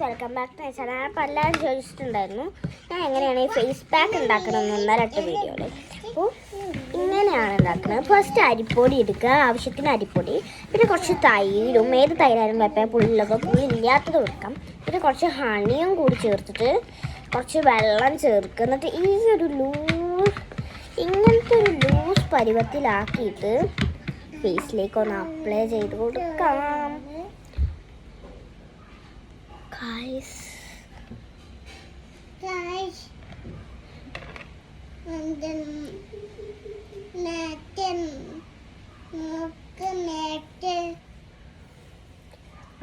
Welcome back to my channel. അപ്പോൾ എല്ലാവരും ചോദിച്ചിട്ടുണ്ടായിരുന്നു ഞാൻ എങ്ങനെയാണ് ഈ ഫേസ് പാക്ക് ഉണ്ടാക്കണമെന്ന് 1.5 വീഡിയോയിൽ. അപ്പോൾ ഇങ്ങനെയാണ് ഉണ്ടാക്കുന്നത്. ഫസ്റ്റ് അരിപ്പൊടി എടുക്കുക, ആവശ്യത്തിന് അരിപ്പൊടി, പിന്നെ കുറച്ച് തൈരും, ഏത് തൈരായാലും കുഴപ്പമില്ല, പുളിയിലൊക്കെ പുളിയില്ലാത്തത് കൊടുക്കാം. പിന്നെ കുറച്ച് ഹണിയും കൂടി ചേർത്തിട്ട് കുറച്ച് വെള്ളം ചേർക്കുക. എന്നിട്ട് ഇങ്ങനത്തെ ഒരു ലൂസ് പരുവത്തിലാക്കിയിട്ട് ഫേസിലേക്ക് ഒന്ന് അപ്ലൈ ചെയ്ത് കൊടുക്കാം.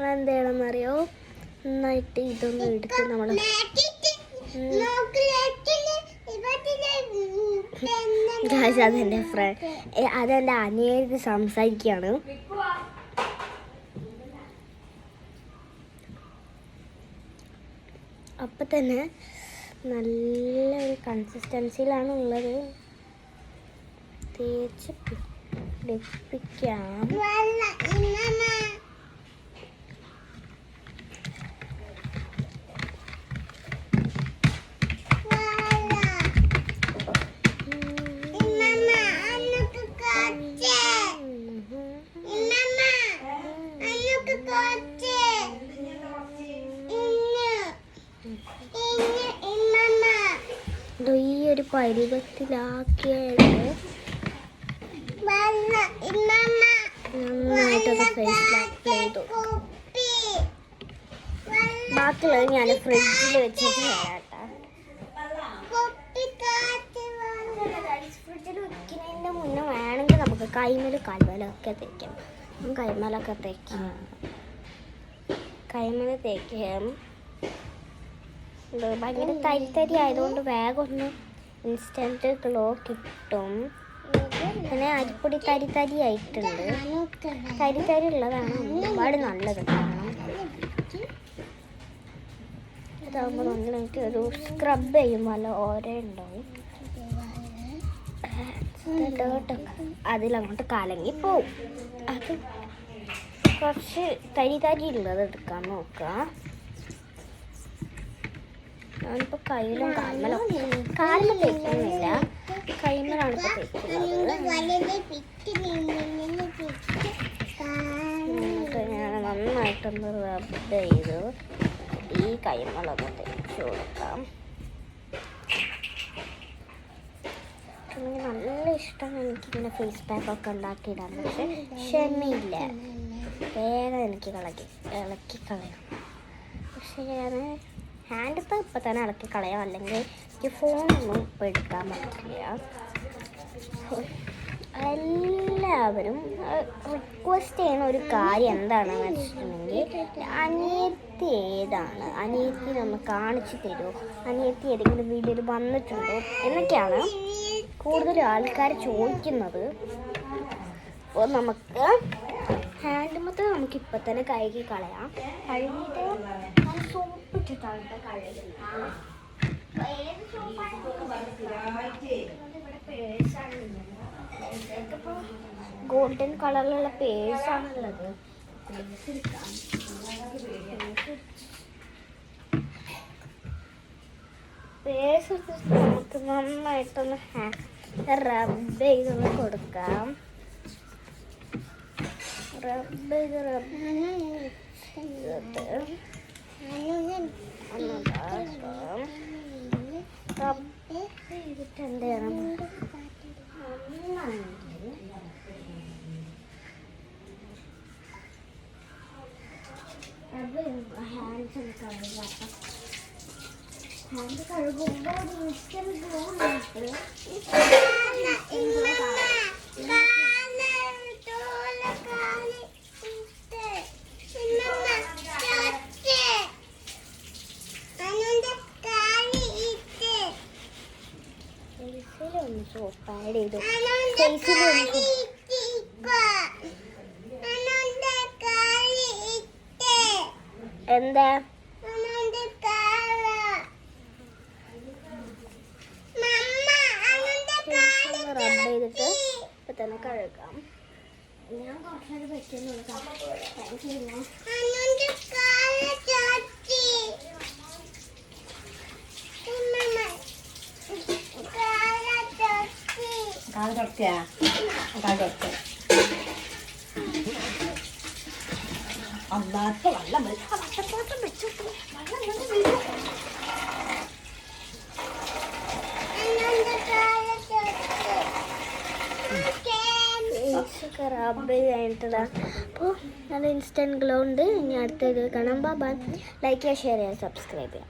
എന്താണെന്നറിയോ, നന്നായിട്ട് ഇതൊന്നും എടുത്ത് നമ്മൾ അതെൻ്റെ ഫ്രണ്ട്, അതെൻ്റെ അനിയത്തി സംസാരിക്കുകയാണ്. അപ്പം തന്നെ നല്ലൊരു കൺസിസ്റ്റൻസിയിലാണ് ഉള്ളത്. തേച്ച് പിടിപ്പിക്കാം. ഈ ഒരു പരുവത്തിലാക്കിയിട്ട് നന്നായിട്ടൊന്ന് ഫേസിൽ അപ്ലൈ ചെയ്തു. ബാക്കിയുള്ളത് ഞാൻ ഫ്രിഡ്ജിൽ വെച്ചിട്ട് വരാട്ടോ. ഫ്രിഡ്ജിൽ വെക്കുന്നതിൻ്റെ മുന്നേ വേണമെങ്കിൽ നമുക്ക് കൈമേലും കാൽമേലൊക്കെ തേക്കാം. കൈമേലൊക്കെ തേക്കാം. കൈമേൽ തേക്കാം. ഭയങ്കര തരി ആയതുകൊണ്ട് വേഗം ഒന്ന് ഇൻസ്റ്റൻറ്റ് ഗ്ലോ കിട്ടും. പിന്നെ അരിപ്പൊടി തരി ആയിട്ടുണ്ട്. തരി ഉള്ളതാണ് ഒരുപാട് നല്ലത്. ഇതാകുമ്പോൾ നന്നായിട്ട് ഒരു സ്ക്രബ് ചെയ്യുമ്പോൾ നല്ല ഓര ഉണ്ടാവും. ഡേർട്ടൊക്കെ അതിലങ്ങോട്ട് കലങ്ങി പോവും. അത് കുറച്ച് തരി ഉള്ളത് എടുക്കാൻ നോക്കുക. ഞാനിപ്പോൾ കയ്യിലും കാൽമലും തേക്കുന്നില്ല, കൈമലാണ് ഇപ്പോൾ തേക്കുന്നത്. എന്നിട്ട് ഞാൻ നന്നായിട്ടൊന്ന് റബ്ബ് ചെയ്ത് ഈ കൈമലൊന്ന് തേച്ച് കൊടുക്കാം. എനിക്ക് നല്ല ഇഷ്ടമാണ് എനിക്കിങ്ങനെ ഫേസ് പാക്കൊക്കെ ഉണ്ടാക്കിയിടാൻ. പക്ഷെ ക്ഷമയില്ല, വേഗം എനിക്ക് ഇളക്കി കളയാം. പക്ഷേ ഞാൻ ഹാൻഡ് ഇപ്പോൾ ഇപ്പം തന്നെ ഇളക്കി കളയാം, അല്ലെങ്കിൽ എനിക്ക് ഫോണൊന്നും ഇപ്പോൾ എടുക്കാൻ പറ്റില്ല. എല്ലാവരും റിക്വസ്റ്റ് ചെയ്യുന്ന ഒരു കാര്യം എന്താണെന്ന് വെച്ചിട്ടുണ്ടെങ്കിൽ, അനിയത്തി ഏതാണ്, അനിയത്തി നമ്മൾ കാണിച്ചു തരുമോ, അനിയത്തി ഏതെങ്കിലും വീഡിയോയിൽ വന്നിട്ടുണ്ടോ എന്നൊക്കെയാണ് കൂടുതൽ ആൾക്കാർ ചോദിക്കുന്നത്. അപ്പോൾ നമുക്ക് ഹാൻഡ് മൊത്തം നമുക്കിപ്പോൾ തന്നെ കഴുകി കളയാം. കഴുകിയിട്ട് സോപ്പിട്ടിട്ടാണ് കഴുകുന്നത്. ഏത് സോപ്പാണ്? ഗോൾഡൻ കളറിലുള്ള പേഴ്സാണുള്ളത്. പേഴ്സ് നമുക്ക് നന്നായിട്ടൊന്ന് റബ്ബ് ചെയ്തൊന്ന് കൊടുക്കാം. റബ്ബ് ചെയ്തിട്ട് എന്താണ് ഹാൻഡ് കഴുകുമ്പോൾ ഇൻസ്റ്റന്റ് ഗ്ലോ ഉണ്ട്. ഒന്ന് സോപ്പ് ആഡ് ചെയ്തു. എന്താ റബ്ബ് ചെയ്തിട്ട് ഇപ്പം തന്നെ കഴുകാം. ഞാൻ കുറച്ചത് പറ്റുന്നുള്ളൂ. തുടക്കുക തുടക്കുക അല്ലാത്ത വെള്ളം വട്ടത്തോട്ടം വെച്ചോട്ടു റബ്ബ് കഴിഞ്ഞിട്ടതാ. അപ്പോൾ നല്ല ഇൻസ്റ്റൻറ്റ് ഗ്ലോ ഉണ്ട്. ഇനി അടുത്ത വീഡിയോ കാണാം. ബൈ. ലൈക്ക് ചെയ്യുക, ഷെയർ ചെയ്യുക, സബ്സ്ക്രൈബ് ചെയ്യുക.